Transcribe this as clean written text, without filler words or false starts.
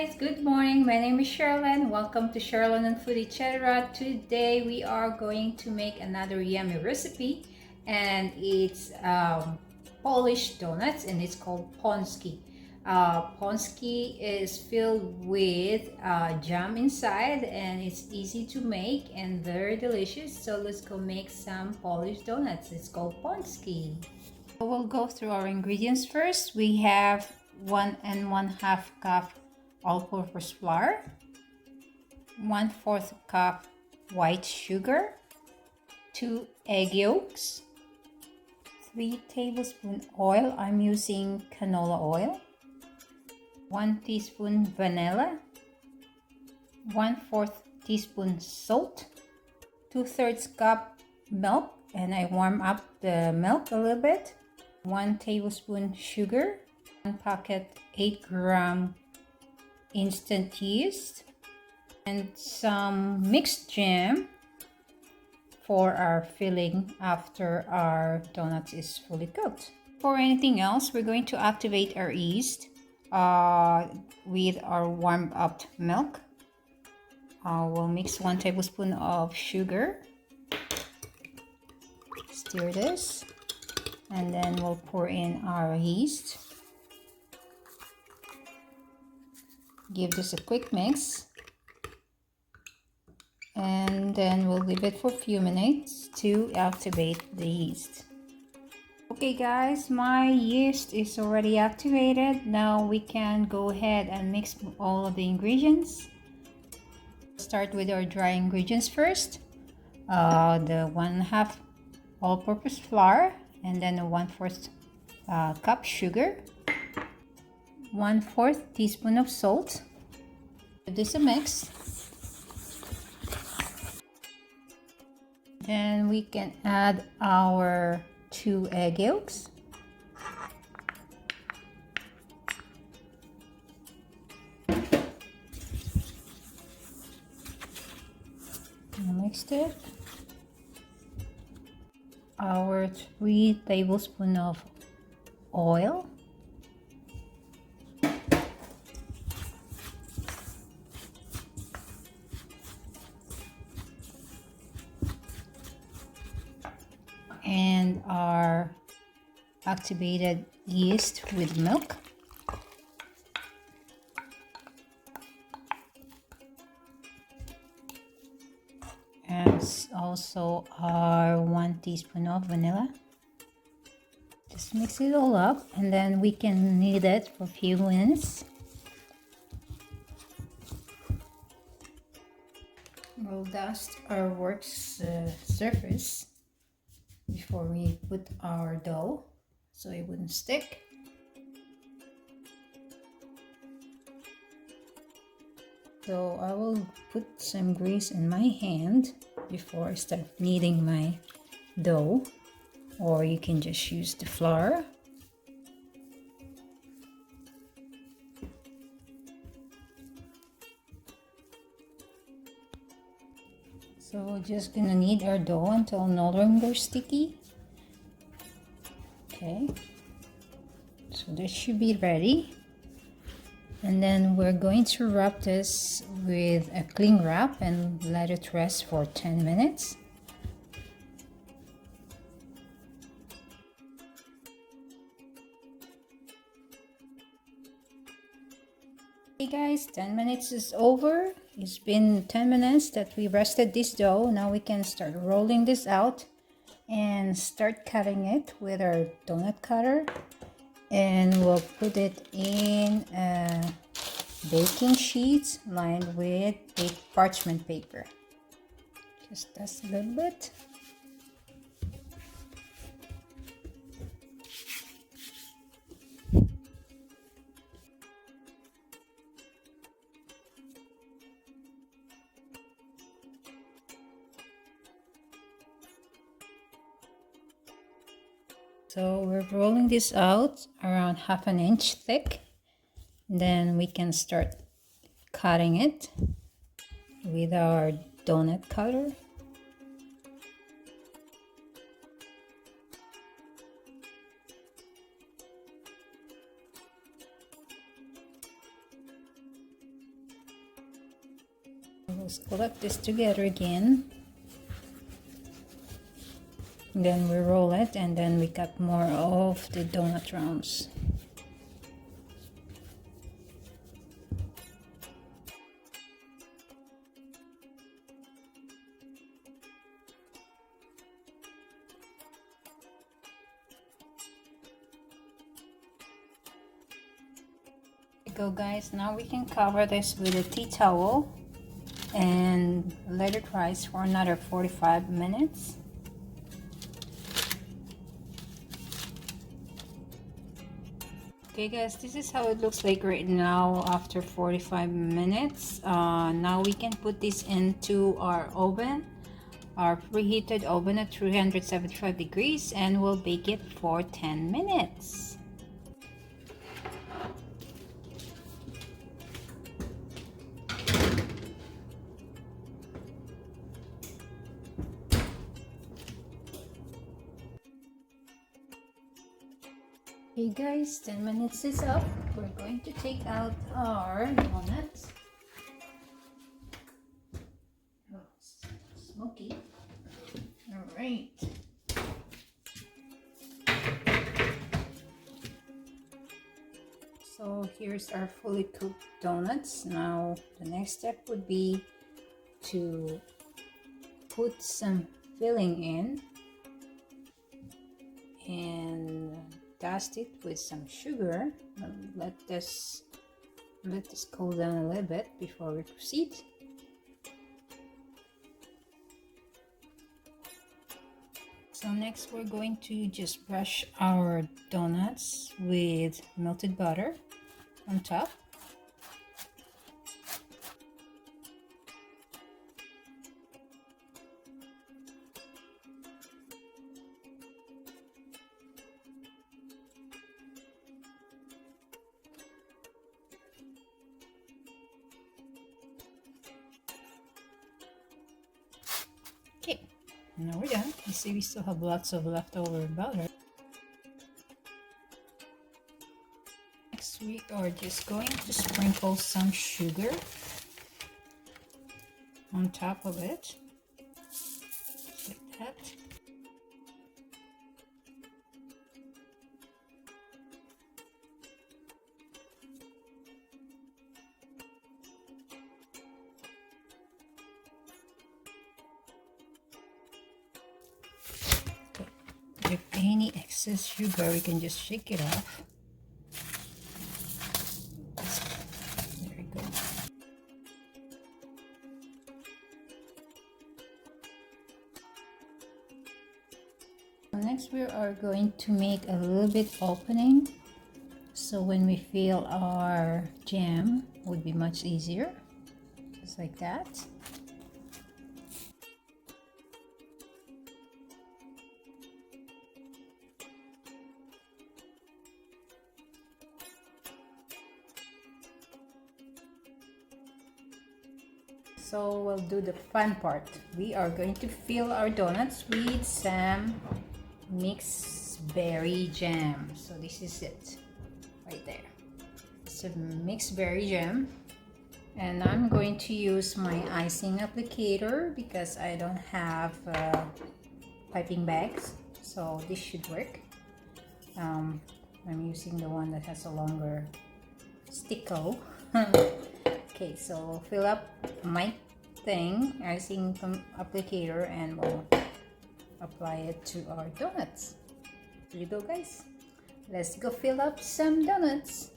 guys, good morning. My name is Sherilyn. Welcome to Sherilyn and Food Etc. Today we are going to make another yummy recipe, and it's Polish donuts, and it's called Paczki. Paczki is filled with jam inside, and it's easy to make and very delicious. So let's go make some Polish donuts. It's called Paczki. We'll go through our ingredients first. We have 1 1/2 cup all-purpose flour, 1/4 cup white sugar, 2 egg yolks, 3 tablespoons oil. I'm using canola oil, 1 teaspoon vanilla, 1/4 teaspoon salt, 2/3 cup milk, and I warm up the milk a little bit, 1 tablespoon sugar, 1 packet 8-gram instant yeast, and some mixed jam for our filling after our donut is fully cooked. For anything else, we're going to activate our yeast with our warmed up milk. We'll mix 1 tablespoon of sugar, stir this, and then we'll pour in our yeast. Give this a quick mix, and then we'll leave it for a few minutes to activate the yeast. Okay guys, my yeast is already activated. Now we can go ahead and mix all of the ingredients. Start with our dry ingredients first. The 1/2 all-purpose flour, and then a 1/4 cup sugar, 1/4 teaspoon of salt. Give this a mix. Then we can add our 2 egg yolks, mixed it. Our 3 tablespoons of oil, and our activated yeast with milk, and also our 1 teaspoon of vanilla. Just mix it all up, and then we can knead it for a few minutes. We'll dust our work's surface before we put our dough so it wouldn't stick. So I will put some grease in my hand before I start kneading my dough, or you can just use the flour. So we're just gonna knead our dough until no longer sticky. Okay, so this should be ready. And then we're going to wrap this with a cling wrap and let it rest for 10 minutes. Hey guys, 10 minutes is over. It's been 10 minutes that we rested this dough. Now we can start rolling this out and start cutting it with our donut cutter. And we'll put it in a baking sheet lined with parchment paper. Just dust a little bit. So we're rolling this out around 1/2 inch thick. Then we can start cutting it with our donut cutter. let's collect this together again. Then we roll it and then we cut more of the donut rounds. Go guys, now we can cover this with a tea towel and let it rise for another 45 minutes. Okay guys, this is how it looks like right now after 45 minutes. Now we can put this into our oven, our preheated oven at 375 degrees, and we'll bake it for 10 minutes. Okay guys, 10 minutes is up. We're going to take out our donuts. Oh, smoky. Alright. So here's our fully cooked donuts. Now the next step would be to put some filling in and dust it with some sugar. Let this cool down a little bit before we proceed. So next we're going to just brush our donuts with melted butter on top. Okay, now we're done. You see we still have lots of leftover butter. Next we are just going to sprinkle some sugar on top of it, just like that. If any excess sugar, we can just shake it off. There we go. Next we are going to make a little bit opening, so when we fill our jam would be much easier, just like that. So we'll do the fun part. We are going to fill our donuts with some mixed berry jam. So this is it right there. It's a mixed berry jam, and I'm going to use my icing applicator because I don't have piping bags, so this should work. I'm using the one that has a longer sticko. Okay, so fill up my icing applicator, and we'll apply it to our donuts. Here you go guys. Let's go fill up some donuts.